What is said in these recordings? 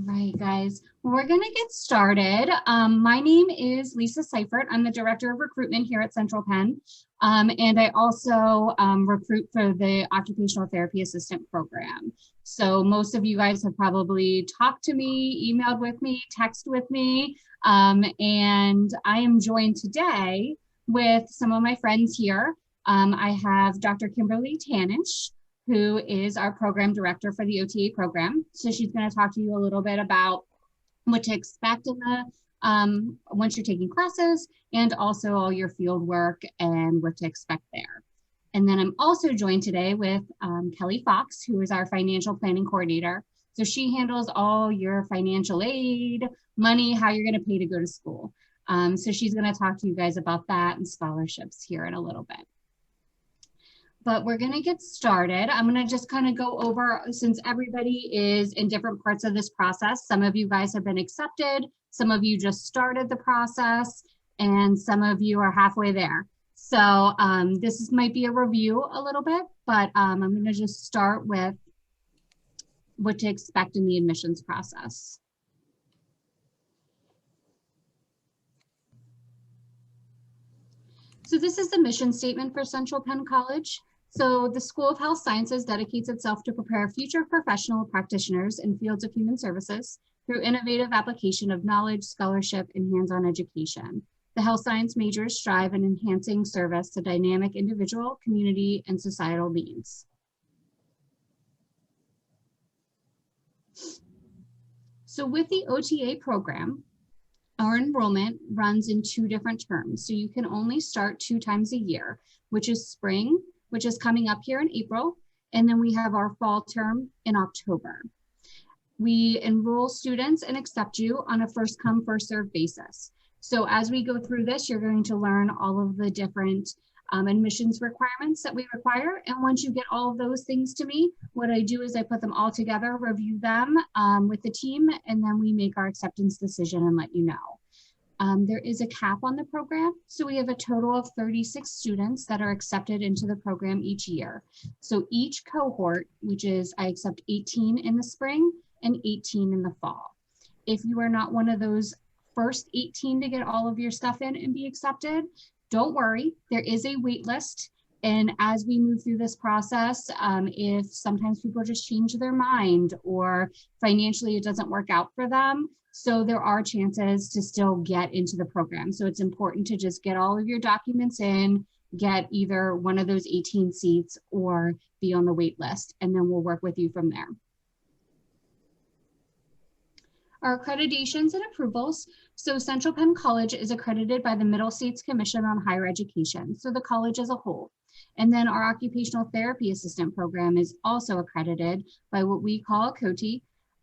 right, guys. Well, we're going to get started. My name is Lisa Seifert. I'm the Director of Recruitment here at Central Penn. And I also recruit for the Occupational Therapy Assistant Program. So most of you guys have probably talked to me, emailed with me, texted with me. And I am joined today with some of my friends here. I have Dr. Kimberly Tanish, who is our program director for the OTA program. So she's going to talk to you a little bit about what to expect in the once you're taking classes, and also all your field work and what to expect there. And then I'm also joined today with Kelly Fox, who is our financial planning coordinator. So she handles all your financial aid, money, how you're going to pay to go to school. So she's going to talk to you guys about that and scholarships here in a little bit. But we're going to get started. I'm going to just kind of go over, since everybody is in different parts of this process. Some of you guys have been accepted, some of you just started the process, and some of you are halfway there. So this might be a review a little bit, but I'm going to just start with what to expect in the admissions process. So this is the mission statement for Central Penn College. So the School of Health Sciences dedicates itself to prepare future professional practitioners in fields of human services through innovative application of knowledge, scholarship, and hands-on education. The health science majors strive in enhancing service to dynamic individual, community, and societal needs. So with the OTA program, our enrollment runs in 2 different terms. So you can only start 2 times a year, which is spring, which is coming up here in April, and then we have our fall term in October. We enroll students and accept you on a first come, first served basis. So as we go through this, you're going to learn all of the different admissions requirements that we require. And once you get all of those things to me, what I do is I put them all together, review them with the team, and then we make our acceptance decision and let you know. There is a cap on the program. So we have a total of 36 students that are accepted into the program each year. So each cohort, which is I accept 18 in the spring and 18 in the fall. If you are not one of those first 18 to get all of your stuff in and be accepted, don't worry, there is a wait list. And as we move through this process, if sometimes people just change their mind or financially it doesn't work out for them, so there are chances to still get into the program. So it's important to just get all of your documents in, get either one of those 18 seats or be on the wait list, and then we'll work with you from there. Our accreditations and approvals. So Central Penn College is accredited by the Middle States Commission on Higher Education, so the college as a whole. And then our Occupational Therapy Assistant Program is also accredited by what we call COTE,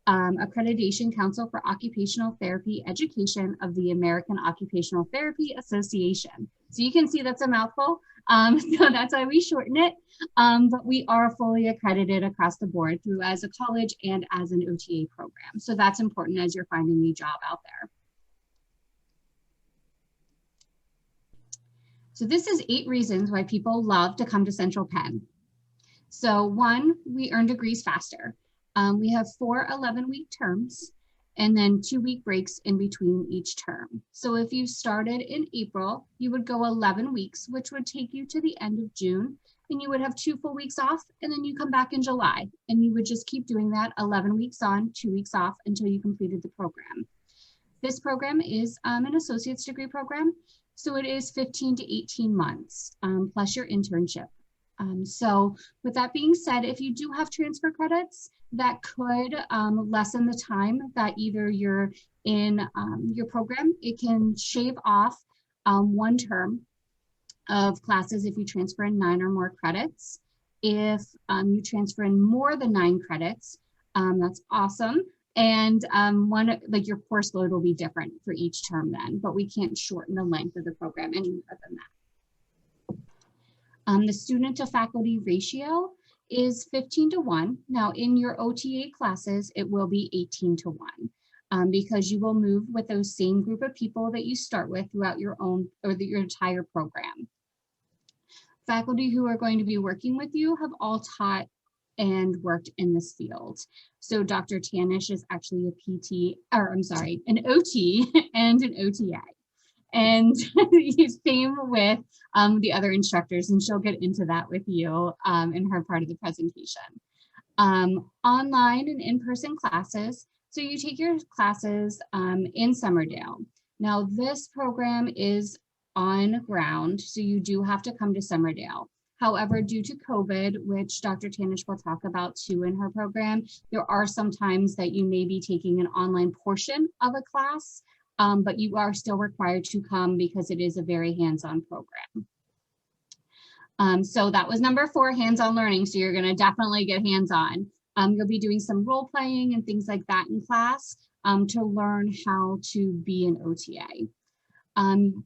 Accreditation Council for Occupational Therapy Education of the American Occupational Therapy Association. So you can see that's a mouthful. So that's why we shorten it. But we are fully accredited across the board through as a college and as an OTA program. So that's important as you're finding a job out there. So this is 8 reasons why people love to come to Central Penn. So 1, we earn degrees faster. We have 4 11-week terms and then 2-week breaks in between each term. So if you started in April, you would go 11 weeks, which would take you to the end of June, and you would have 2 full weeks off, and then you come back in July, and you would just keep doing that 11 weeks on, 2 weeks off until you completed the program. This program is an associate's degree program, so it is 15 to 18 months plus your internship. So with that being said, if you do have transfer credits, that could lessen the time that either you're in your program. It can shave off 1 term of classes if you transfer in 9 or more credits. If you transfer in more than 9 credits, that's awesome. And like your course load will be different for each term then, but we can't shorten the length of the program any more than that. The student to faculty ratio is 15 to 1. Now in your OTA classes, it will be 18 to 1 because you will move with those same group of people that you start with throughout your own or your entire program. Faculty who are going to be working with you have all taught and worked in this field. So Dr. Tanish is actually an OT and an OTA. And same with the other instructors, and she'll get into that with you in her part of the presentation. Online and in-person classes. So you take your classes in Summerdale. Now this program is on ground, so you do have to come to Summerdale. However, due to COVID, which Dr. Tanish will talk about too in her program, there are some times that you may be taking an online portion of a class, but you are still required to come because it is a very hands-on program. So that was number 4, hands-on learning. So you're going to definitely get hands-on. You'll be doing some role playing and things like that in class to learn how to be an OTA.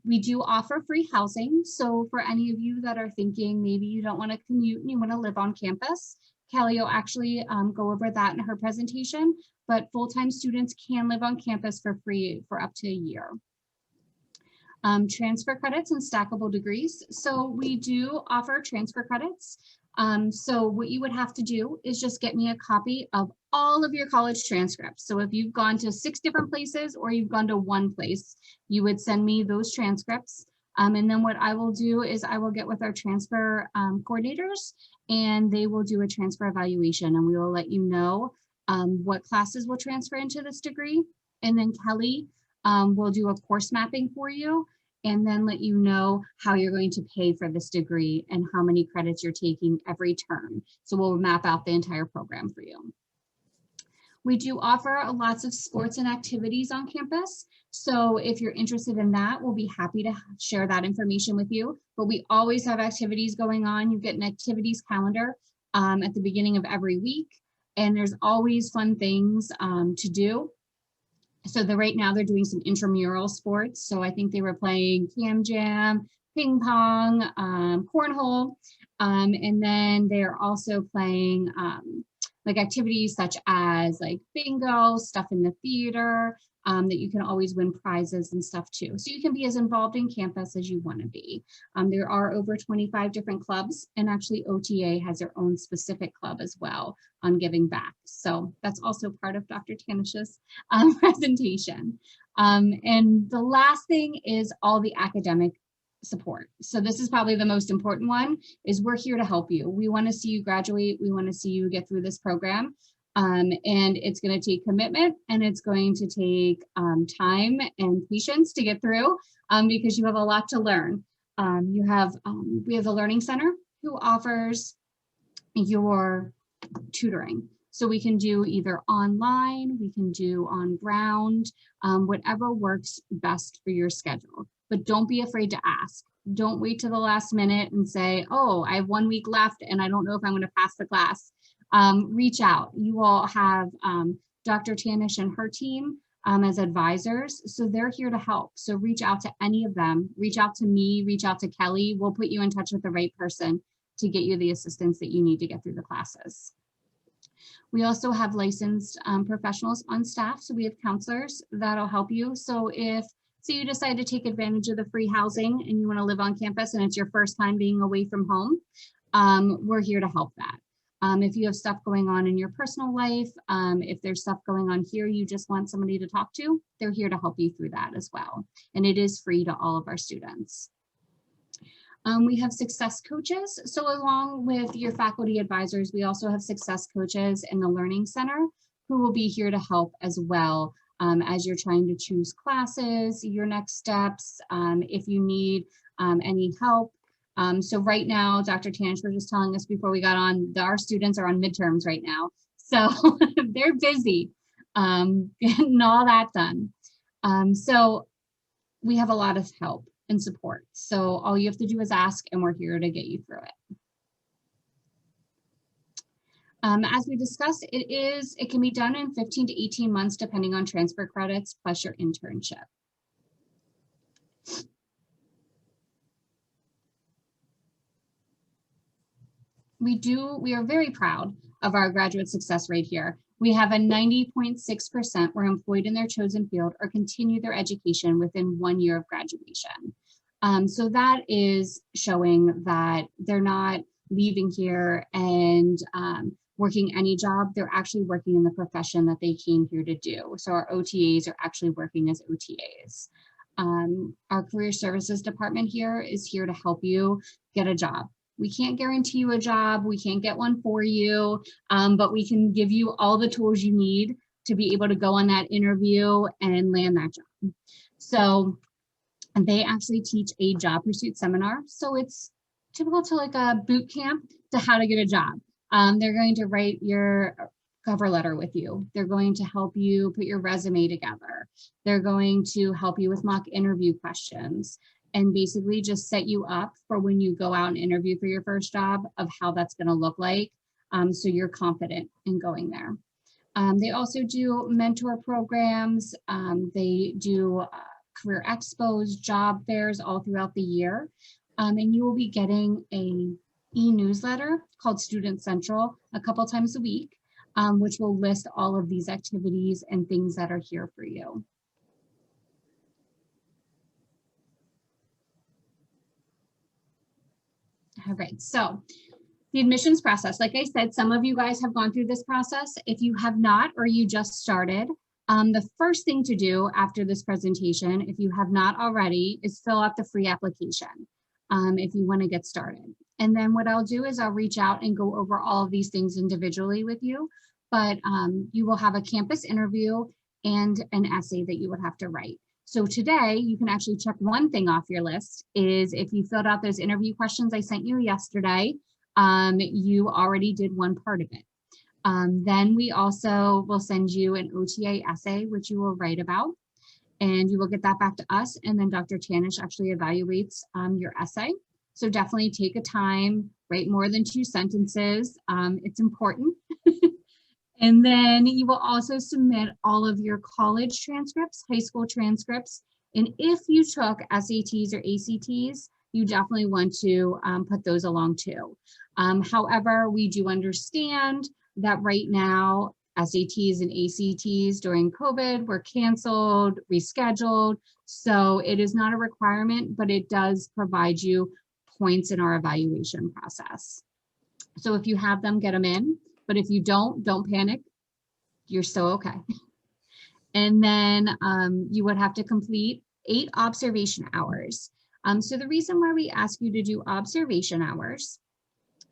We do offer free housing. So for any of you that are thinking maybe you don't want to commute and you want to live on campus, Kelly will actually go over that in her presentation, but full-time students can live on campus for free for up to a year. Transfer credits and stackable degrees. So we do offer transfer credits. So what you would have to do is just get me a copy of all of your college transcripts. So if you've gone to 6 different places or you've gone to 1 place, you would send me those transcripts. And then what I will do is I will get with our transfer coordinators, and they will do a transfer evaluation, and we will let you know what classes will transfer into this degree. And then Kelly will do a course mapping for you, and then let you know how you're going to pay for this degree and how many credits you're taking every term. So we'll map out the entire program for you. We do offer lots of sports and activities on campus. So if you're interested in that, we'll be happy to share that information with you. But we always have activities going on. You get an activities calendar at the beginning of every week, and there's always fun things to do. So right now they're doing some intramural sports. So I think they were playing cam jam, ping pong, cornhole, and then they're also playing like activities such as like bingo, stuff in the theater, that you can always win prizes and stuff too. So you can be as involved in campus as you want to be. There are over 25 different clubs, and actually OTA has their own specific club as well on giving back. So that's also part of Dr. Tanish's presentation. And the last thing is all the academic support. So this is probably the most important one, is we're here to help you. We want to see you graduate. We want to see you get through this program. And it's going to take commitment, and it's going to take time and patience to get through because you have a lot to learn. We have the Learning Center who offers your tutoring. So we can do either online, we can do on ground, whatever works best for your schedule. But don't be afraid to ask. Don't wait to the last minute and say, oh, I have 1 week left and I don't know if I'm going to pass the class. Reach out. You will have Dr. Tanish and her team as advisors. So they're here to help. So reach out to any of them. Reach out to me, reach out to Kelly. We'll put you in touch with the right person to get you the assistance that you need to get through the classes. We also have licensed professionals on staff. So we have counselors that'll help you. So if you decide to take advantage of the free housing and you want to live on campus and it's your first time being away from home, we're here to help that. If you have stuff going on in your personal life, if there's stuff going on here you just want somebody to talk to, they're here to help you through that as well. And it is free to all of our students. We have success coaches. So along with your faculty advisors, we also have success coaches in the Learning Center who will be here to help as well as you're trying to choose classes, your next steps, if you need any help. So right now, Dr. Tanish was just telling us before we got on, our students are on midterms right now. So they're busy getting all that done. So we have a lot of help and support. So all you have to do is ask, and we're here to get you through it. As we discussed, it can be done in 15 to 18 months, depending on transfer credits plus your internship. We are very proud of our graduate success rate here. We have a 90.6% were employed in their chosen field or continue their education within 1 year of graduation. So that is showing that they're not leaving here and working any job, they're actually working in the profession that they came here to do. So our OTAs are actually working as OTAs. Our career services department here is here to help you get a job. We can't guarantee you a job, we can't get one for you, but we can give you all the tools you need to be able to go on that interview and land that job. So they actually teach a job pursuit seminar. So it's typical to like a boot camp to how to get a job. They're going to write your cover letter with you. They're going to help you put your resume together. They're going to help you with mock interview questions and basically just set you up for when you go out and interview for your first job of how that's going to look like. So you're confident in going there. They also do mentor programs. They do career expos, job fairs all throughout the year. And you will be getting a e-newsletter called Student Central a couple times a week, which will list all of these activities and things that are here for you. All right, so the admissions process, like I said, some of you guys have gone through this process. If you have not, or you just started, the first thing to do after this presentation, if you have not already, is fill out the free application if you want to get started. And then what I'll do is I'll reach out and go over all of these things individually with you, but you will have a campus interview and an essay that you would have to write. So today you can actually check one thing off your list is if you filled out those interview questions I sent you yesterday, you already did one part of it. Then we also will send you an OTA essay, which you will write about, and you will get that back to us. And then Dr. Tanish actually evaluates your essay. So definitely take a time, write more than 2 sentences. It's important. And then you will also submit all of your college transcripts, high school transcripts. And if you took SATs or ACTs, you definitely want to put those along too. However, we do understand that right now, SATs and ACTs during COVID were canceled, rescheduled. So it is not a requirement, but it does provide you points in our evaluation process. So if you have them, get them in. But if you don't panic, you're still okay. And then you would have to complete 8 observation hours. So the reason why we ask you to do observation hours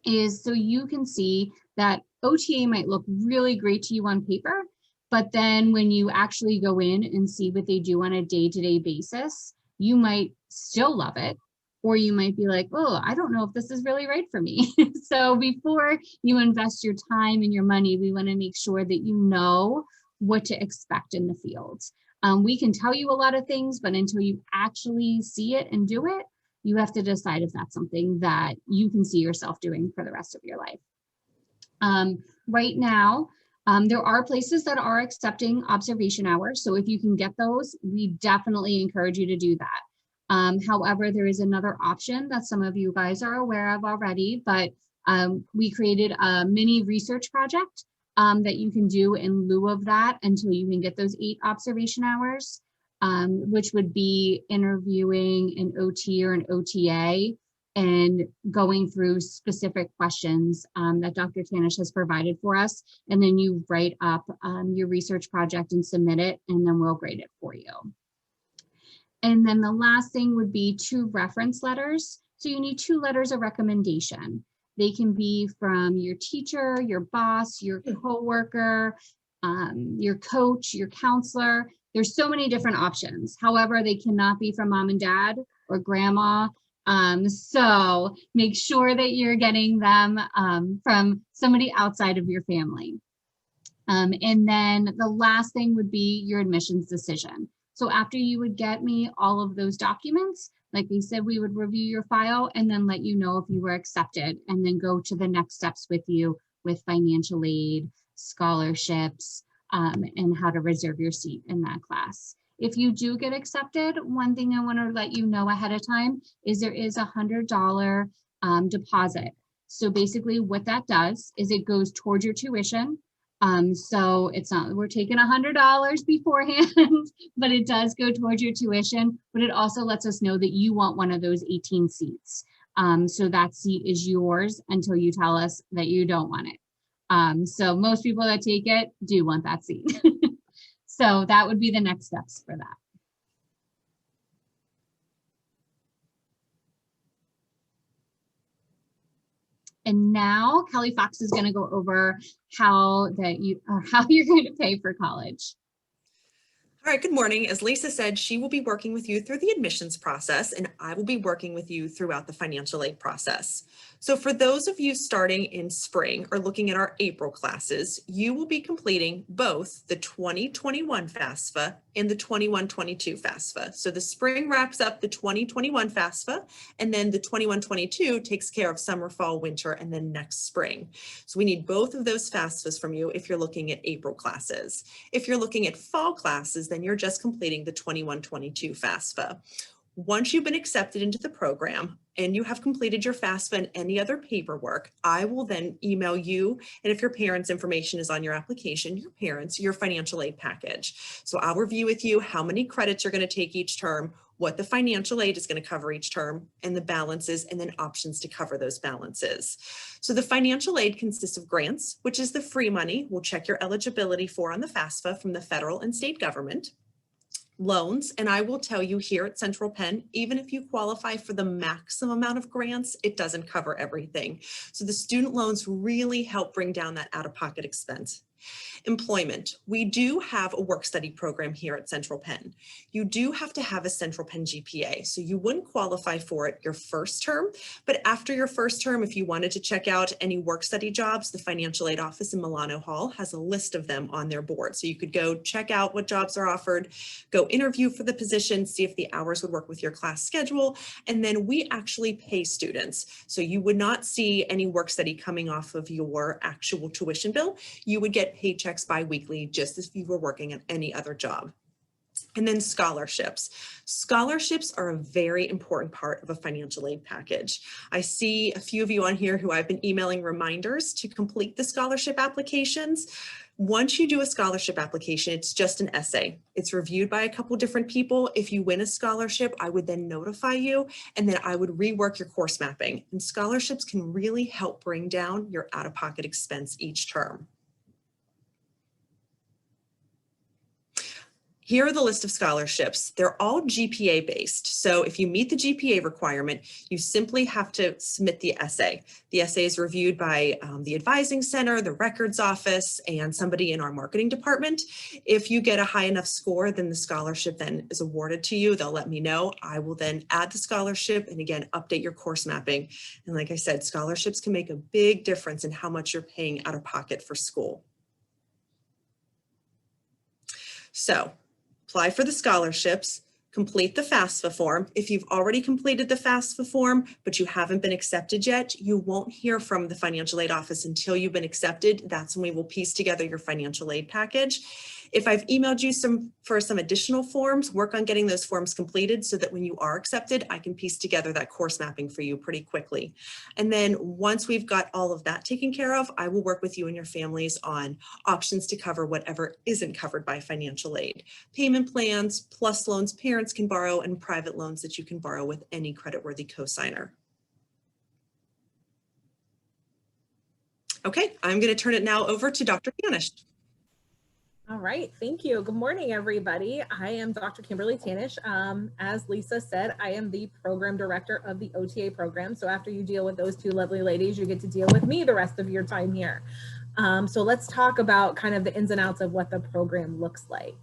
is so you can see that OTA might look really great to you on paper, but then when you actually go in and see what they do on a day-to-day basis, you might still love it. Or you might be like, oh, I don't know if this is really right for me. So before you invest your time and your money, we want to make sure that you know what to expect in the field. We can tell you a lot of things, but until you actually see it and do it, you have to decide if that's something that you can see yourself doing for the rest of your life. Right now, there are places that are accepting observation hours. So if you can get those, we definitely encourage you to do that. However, there is another option that some of you guys are aware of already, but we created a mini research project that you can do in lieu of that until you can get those 8 observation hours, which would be interviewing an OT or an OTA and going through specific questions that Dr. Tanish has provided for us. And then you write up your research project and submit it, and then we'll grade it for you. And then the last thing would be 2 reference letters. So you need 2 letters of recommendation. They can be from your teacher, your boss, your coworker, your coach, your counselor. There's so many different options. However, they cannot be from mom and dad or grandma. So make sure that you're getting them from somebody outside of your family. And then the last thing would be your admissions decision. So after you would get me all of those documents, like we said, we would review your file and then let you know if you were accepted, and then go to the next steps with you with financial aid, scholarships, and how to reserve your seat in that class. If you do get accepted, one thing I want to let you know ahead of time is there is a $100 deposit. So basically what that does is it goes towards your tuition. So it's not, we're taking $100 beforehand, but it does go towards your tuition, but it also lets us know that you want one of those 18 seats. So that seat is yours until you tell us that you don't want it. So most people that take it do want that seat. So that would be the next steps for that. And now Kelly Fox is going to go over how you're going to pay for college. All right, good morning. As Lisa said, she will be working with you through the admissions process, and I will be working with you throughout the financial aid process. So for those of you starting in spring or looking at our April classes, you will be completing both the 2021 FAFSA and the 21-22 FAFSA. So the spring wraps up the 2021 FAFSA, and then the 21-22 takes care of summer, fall, winter, and then next spring. So we need both of those FAFSAs from you if you're looking at April classes. If you're looking at fall classes, then you're just completing the 21-22 FAFSA. Once you've been accepted into the program and you have completed your FAFSA and any other paperwork, I will then email you, and if your parents' information is on your application, your parents, your financial aid package. So I'll review with you how many credits you're going to take each term, what the financial aid is going to cover each term, and the balances, and then options to cover those balances. So the financial aid consists of grants, which is the free money we'll check your eligibility for on the FAFSA from the federal and state government. Loans, and I will tell you here at Central Penn, even if you qualify for the maximum amount of grants, it doesn't cover everything. So the student loans really help bring down that out-of-pocket expense. Employment. We do have a work study program here at Central Penn. You do have to have a Central Penn GPA, so you wouldn't qualify for it your first term, but after your first term, if you wanted to check out any work study jobs, the financial aid office in Milano Hall has a list of them on their board. So you could go check out what jobs are offered, go interview for the position, see if the hours would work with your class schedule, and then we actually pay students. So you would not see any work study coming off of your actual tuition bill. You would get paychecks bi-weekly, just as if you were working at any other job. And then scholarships. Scholarships are a very important part of a financial aid package. I see a few of you on here who I've been emailing reminders to complete the scholarship applications. Once you do a scholarship application, it's just an essay. It's reviewed by a couple different people. If you win a scholarship, I would then notify you, and then I would rework your course mapping. And scholarships can really help bring down your out-of-pocket expense each term. Here are the list of scholarships. They're all GPA based. So if you meet the GPA requirement, you simply have to submit the essay. The essay is reviewed by the advising center, the records office, and somebody in our marketing department. If you get a high enough score, then the scholarship then is awarded to you. They'll let me know. I will then add the scholarship and again, update your course mapping. And like I said, scholarships can make a big difference in how much you're paying out of pocket for school. So, apply for the scholarships, complete the FAFSA form. If you've already completed the FAFSA form, but you haven't been accepted yet, you won't hear from the financial aid office until you've been accepted. That's when we will piece together your financial aid package. If I've emailed you for some additional forms, work on getting those forms completed so that when you are accepted, I can piece together that course mapping for you pretty quickly. And then once we've got all of that taken care of, I will work with you and your families on options to cover whatever isn't covered by financial aid. Payment plans, plus loans parents can borrow, and private loans that you can borrow with any creditworthy cosigner. Okay, I'm going to turn it now over to Dr. Tanish. All right, thank you. Good morning, everybody. I am Dr. Kimberly Tanish. As Lisa said, I am the program director of the OTA program. So after you deal with those two lovely ladies, you get to deal with me the rest of your time here. So let's talk about kind of the ins and outs of what the program looks like.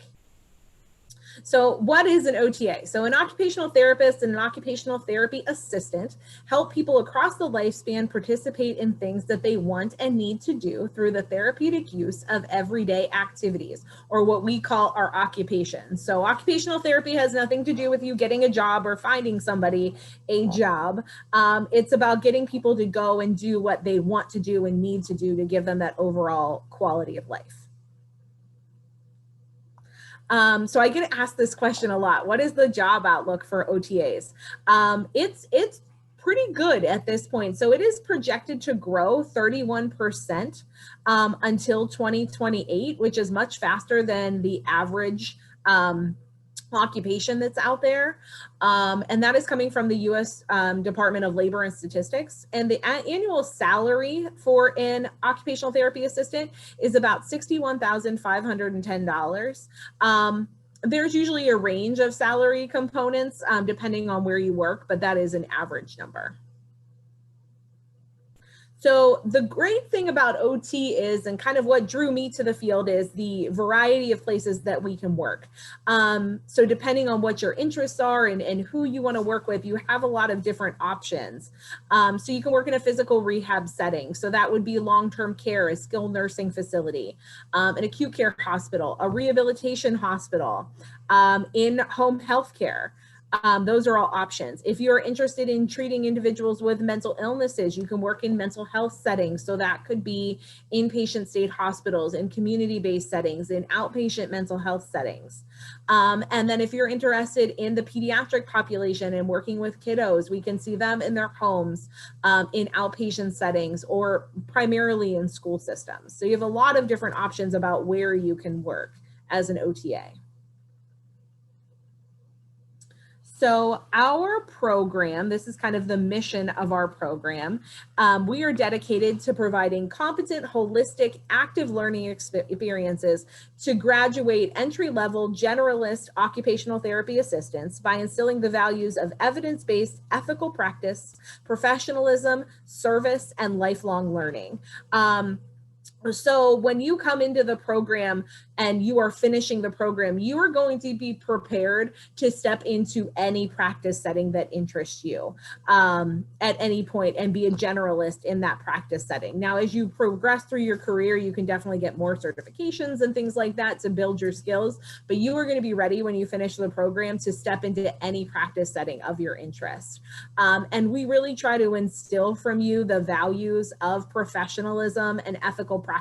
So what is an OTA? So an occupational therapist and an occupational therapy assistant help people across the lifespan participate in things that they want and need to do through the therapeutic use of everyday activities, or what we call our occupations. So occupational therapy has nothing to do with you getting a job or finding somebody a job. It's about getting people to go and do what they want to do and need to do to give them that overall quality of life. So I get asked this question a lot. What is the job outlook for OTAs? It's pretty good at this point. So it is projected to grow 31% until 2028, which is much faster than the average occupation that's out there. And that is coming from the U.S. Department of Labor and Statistics. And the annual salary for an occupational therapy assistant is about $61,510. There's usually a range of salary components depending on where you work, but that is an average number. So the great thing about OT is, and kind of what drew me to the field, is the variety of places that we can work. So depending on what your interests are and who you want to work with, you have a lot of different options. So you can work in a physical rehab setting. So that would be long-term care, a skilled nursing facility, an acute care hospital, a rehabilitation hospital, in-home health care. Those are all options. If you're interested in treating individuals with mental illnesses, you can work in mental health settings. So that could be inpatient state hospitals, in community-based settings, in outpatient mental health settings. And then if you're interested in the pediatric population and working with kiddos, we can see them in their homes, in outpatient settings, or primarily in school systems. So you have a lot of different options about where you can work as an OTA. So our program, this is kind of the mission of our program. We are dedicated to providing competent, holistic, active learning experiences to graduate entry-level generalist occupational therapy assistants by instilling the values of evidence-based ethical practice, professionalism, service, and lifelong learning. So when you come into the program and you are finishing the program, you are going to be prepared to step into any practice setting that interests you at any point and be a generalist in that practice setting. Now, as you progress through your career, you can definitely get more certifications and things like that to build your skills, but you are going to be ready when you finish the program to step into any practice setting of your interest. And we really try to instill from you the values of professionalism and ethical practice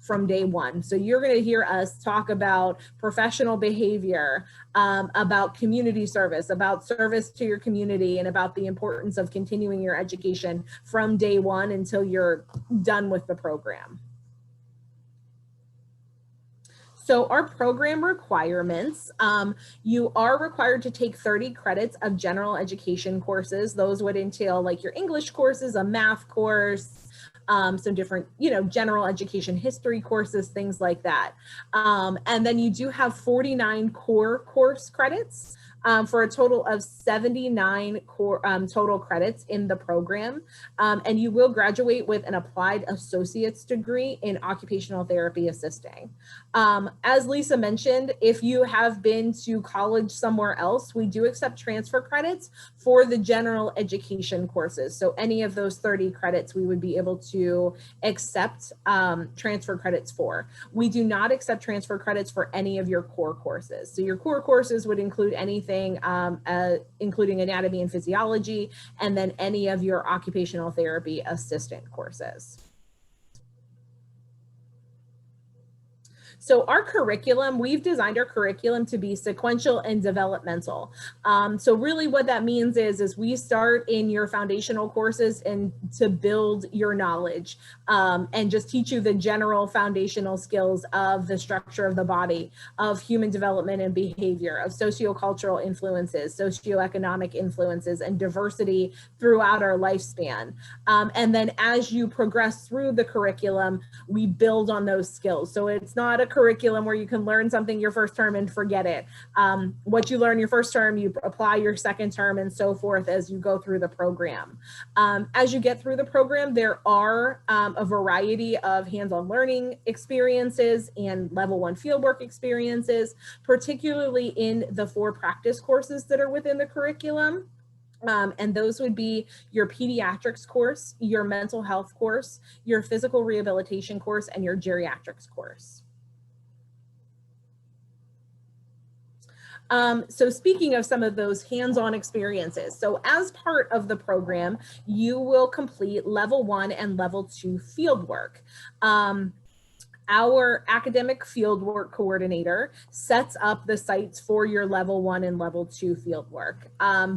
from day one. So you're going to hear us talk about professional behavior, about community service, about service to your community, and about the importance of continuing your education from day one until you're done with the program. So our program requirements, you are required to take 30 credits of general education courses. Those would entail like your English courses, a math course, some different, general education history courses, things like that. And then you do have 49 core course credits for a total of 79 core total credits in the program. And you will graduate with an applied associate's degree in occupational therapy assisting. As Lisa mentioned, if you have been to college somewhere else, we do accept transfer credits for the general education courses. So any of those 30 credits, we would be able to accept transfer credits for. We do not accept transfer credits for any of your core courses. So your core courses would include anything, including anatomy and physiology, and then any of your occupational therapy assistant courses. So our curriculum, we've designed our curriculum to be sequential and developmental. So really what that means is we start in your foundational courses and to build your knowledge and just teach you the general foundational skills of the structure of the body, of human development and behavior, of sociocultural influences, socioeconomic influences, and diversity throughout our lifespan. And then as you progress through the curriculum, we build on those skills. So it's not a curriculum where you can learn something your first term and forget it. What you learn your first term, you apply your second term, and so forth as you go through the program. As you get through the program, there are a variety of hands-on learning experiences and level 1 fieldwork experiences, particularly in the 4 practice courses that are within the curriculum. And those would be your pediatrics course, your mental health course, your physical rehabilitation course, and your geriatrics course. So speaking of some of those hands-on experiences, so as part of the program, you will complete level 1 and level 2 fieldwork. Our academic fieldwork coordinator sets up the sites for your level 1 and level 2 fieldwork.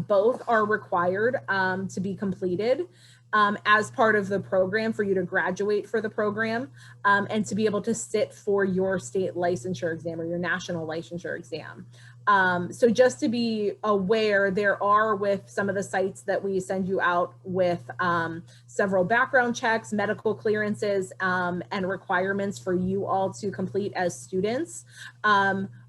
Both are required to be completed as part of the program for you to graduate for the program and to be able to sit for your state licensure exam or your national licensure exam. So just to be aware, there are with some of the sites that we send you out with several background checks, medical clearances, and requirements for you all to complete as students.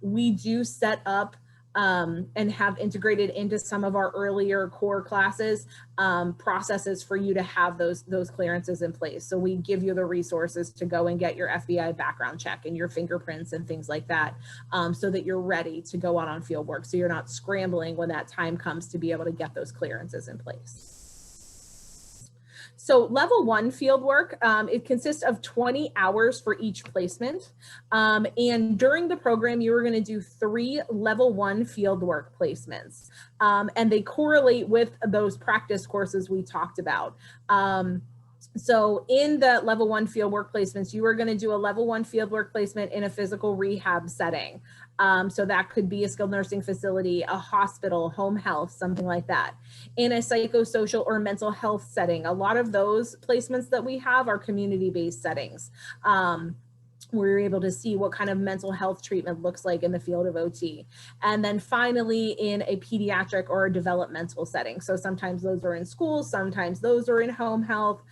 We do set up and have integrated into some of our earlier core classes processes for you to have those clearances in place. So we give you the resources to go and get your FBI background check and your fingerprints and things like that, so that you're ready to go out on field work. So you're not scrambling when that time comes to be able to get those clearances in place. So level 1 field work, it consists of 20 hours for each placement. And during the program, you are going to do 3 level 1 field work placements. And they correlate with those practice courses we talked about. So in the level 1 field work placements, you are going to do a level 1 field work placement in a physical rehab setting. So that could be a skilled nursing facility, a hospital, home health, something like that. In a psychosocial or mental health setting, a lot of those placements that we have are community-based settings. We're able to see what kind of mental health treatment looks like in the field of OT. And then finally in a pediatric or a developmental setting. So sometimes those are in schools, sometimes those are in home health,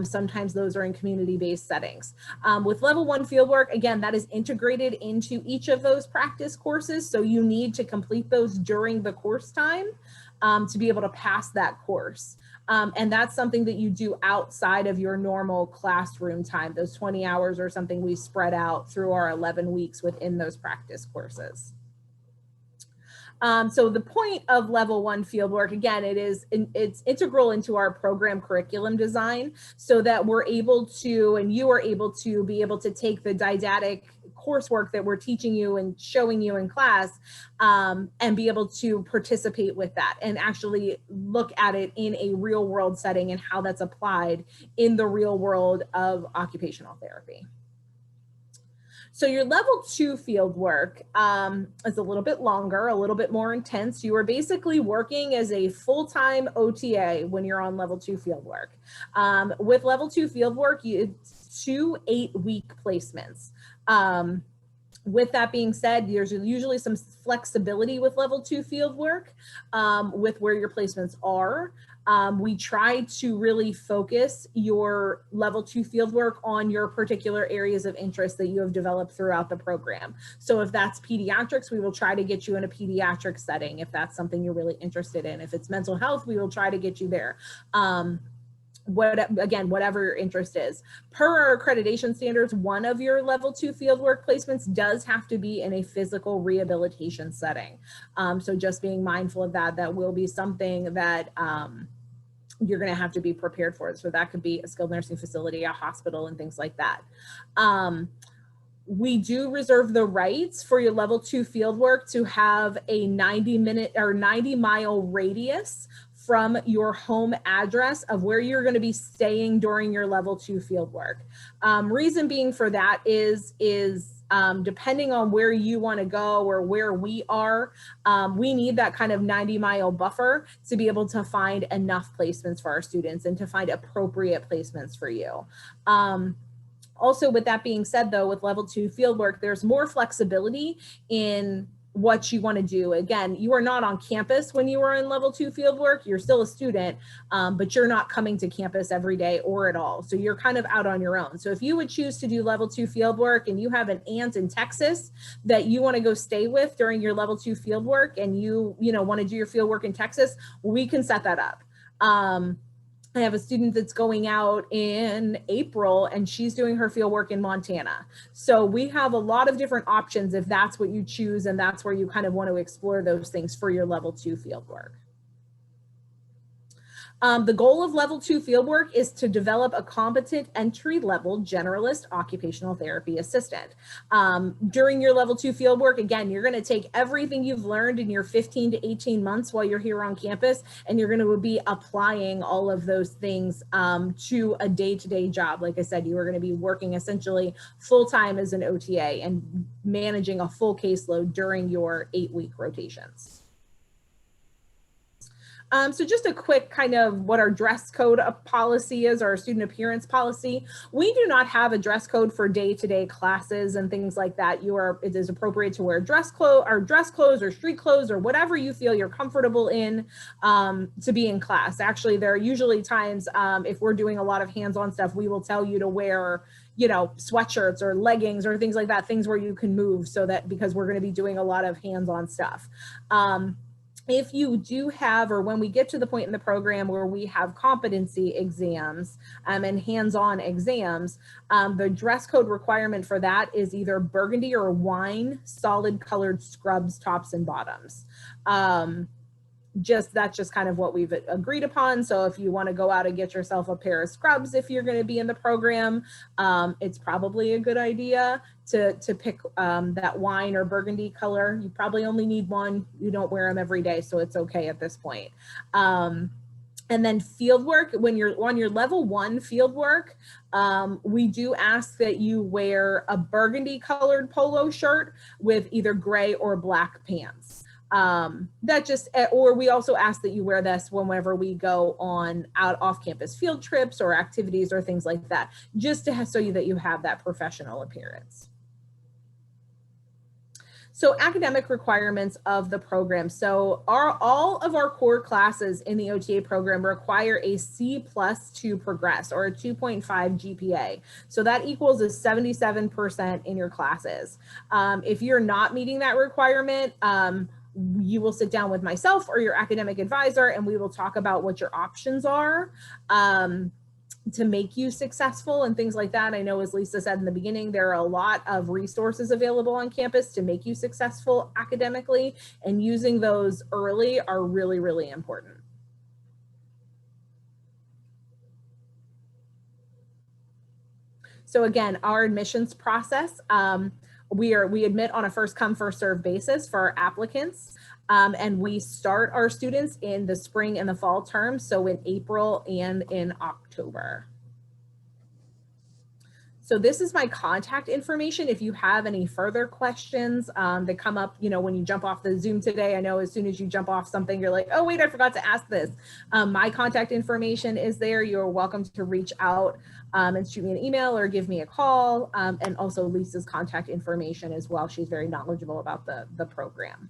sometimes those are in community-based settings. With level 1 fieldwork, again, that is integrated into each of those practice courses. So you need to complete those during the course time to be able to pass that course. And that's something that you do outside of your normal classroom time. Those 20 hours or something we spread out through our 11 weeks within those practice courses. So the point of level 1 fieldwork, again, it's integral into our program curriculum design so that we're able to, and you are able to be able to take the didactic coursework that we're teaching you and showing you in class and be able to participate with that and actually look at it in a real world setting and how that's applied in the real world of occupational therapy. So your level 2 field work is a little bit longer, a little bit more intense. You are basically working as a full-time OTA when you're on level 2 field work. With level 2 field work, it's 2 8-week placements. With that being said, there's usually some flexibility with level 2 field work with where your placements are. We try to really focus your level 2 field work on your particular areas of interest that you have developed throughout the program. So if that's pediatrics, we will try to get you in a pediatric setting if that's something you're really interested in. If it's mental health, we will try to get you there. Whatever your interest is. Per our accreditation standards, one of your level 2 fieldwork placements does have to be in a physical rehabilitation setting. So just being mindful of that, that will be something that you're going to have to be prepared for. So that could be a skilled nursing facility, a hospital, and things like that. We do reserve the rights for your level 2 fieldwork to have a 90-minute or 90-mile radius from your home address of where you're going to be staying during your level 2 field work. Reason being for that is depending on where you want to go or where we are, we need that kind of 90-mile buffer to be able to find enough placements for our students and to find appropriate placements for you. Also, with that being said, though, with level 2 fieldwork, there's more flexibility in what you want to do. Again, you are not on campus when you are in level 2 fieldwork. You're still a student, but you're not coming to campus every day or at all. So you're kind of out on your own. So if you would choose to do level 2 fieldwork and you have an aunt in Texas that you want to go stay with during your level 2 fieldwork and you want to do your fieldwork in Texas, we can set that up. I have a student that's going out in April and she's doing her field work in Montana. So we have a lot of different options if that's what you choose and that's where you kind of want to explore those things for your level 2 field work. The goal of level 2 fieldwork is to develop a competent entry-level generalist occupational therapy assistant. During your level 2 fieldwork, again, you're going to take everything you've learned in your 15 to 18 months while you're here on campus, and you're going to be applying all of those things to a day-to-day job. Like I said, you are going to be working essentially full-time as an OTA and managing a full caseload during your 8-week rotations. So just a quick kind of what our dress code policy is, our student appearance policy. We do not have a dress code for day-to-day classes and things like that. It is appropriate to wear dress clothes or street clothes or whatever you feel you're comfortable in to be in class. Actually, there are usually times if we're doing a lot of hands-on stuff, we will tell you to wear, you know, sweatshirts or leggings or things like that, things where you can move, so that because we're going to be doing a lot of hands-on stuff. If you do have, or when we get to the point in the program where we have competency exams and hands-on exams, the dress code requirement for that is either burgundy or wine solid colored scrubs, tops and bottoms. That's just kind of what we've agreed upon. So if you want to go out and get yourself a pair of scrubs, if you're going to be in the program, it's probably a good idea to pick that wine or burgundy color. You probably only need one. You don't wear them every day, so it's okay at this point. And then field work, when you're on your level 1 field work, we do ask that you wear a burgundy colored polo shirt with either gray or black pants. Or we also ask that you wear this whenever we go on off-campus field trips or activities or things like that, just to show you that you have that professional appearance. So academic requirements of the program. So all of our core classes in the OTA program require a C+ to progress, or a 2.5 GPA. So that equals a 77% in your classes. If you're not meeting that requirement, you will sit down with myself or your academic advisor, and we will talk about what your options are to make you successful and things like that. I know, as Lisa said in the beginning, there are a lot of resources available on campus to make you successful academically, and using those early are really, really important. So again, our admissions process, we admit on a first come, first serve basis for our applicants. And we start our students in the spring and the fall term, so in April and in October. So this is my contact information. If you have any further questions that come up, you know, when you jump off the Zoom today, I know as soon as you jump off something, you're like, oh wait, I forgot to ask this. My contact information is there. You're welcome to reach out and shoot me an email or give me a call. And also Lisa's contact information as well. She's very knowledgeable about the program.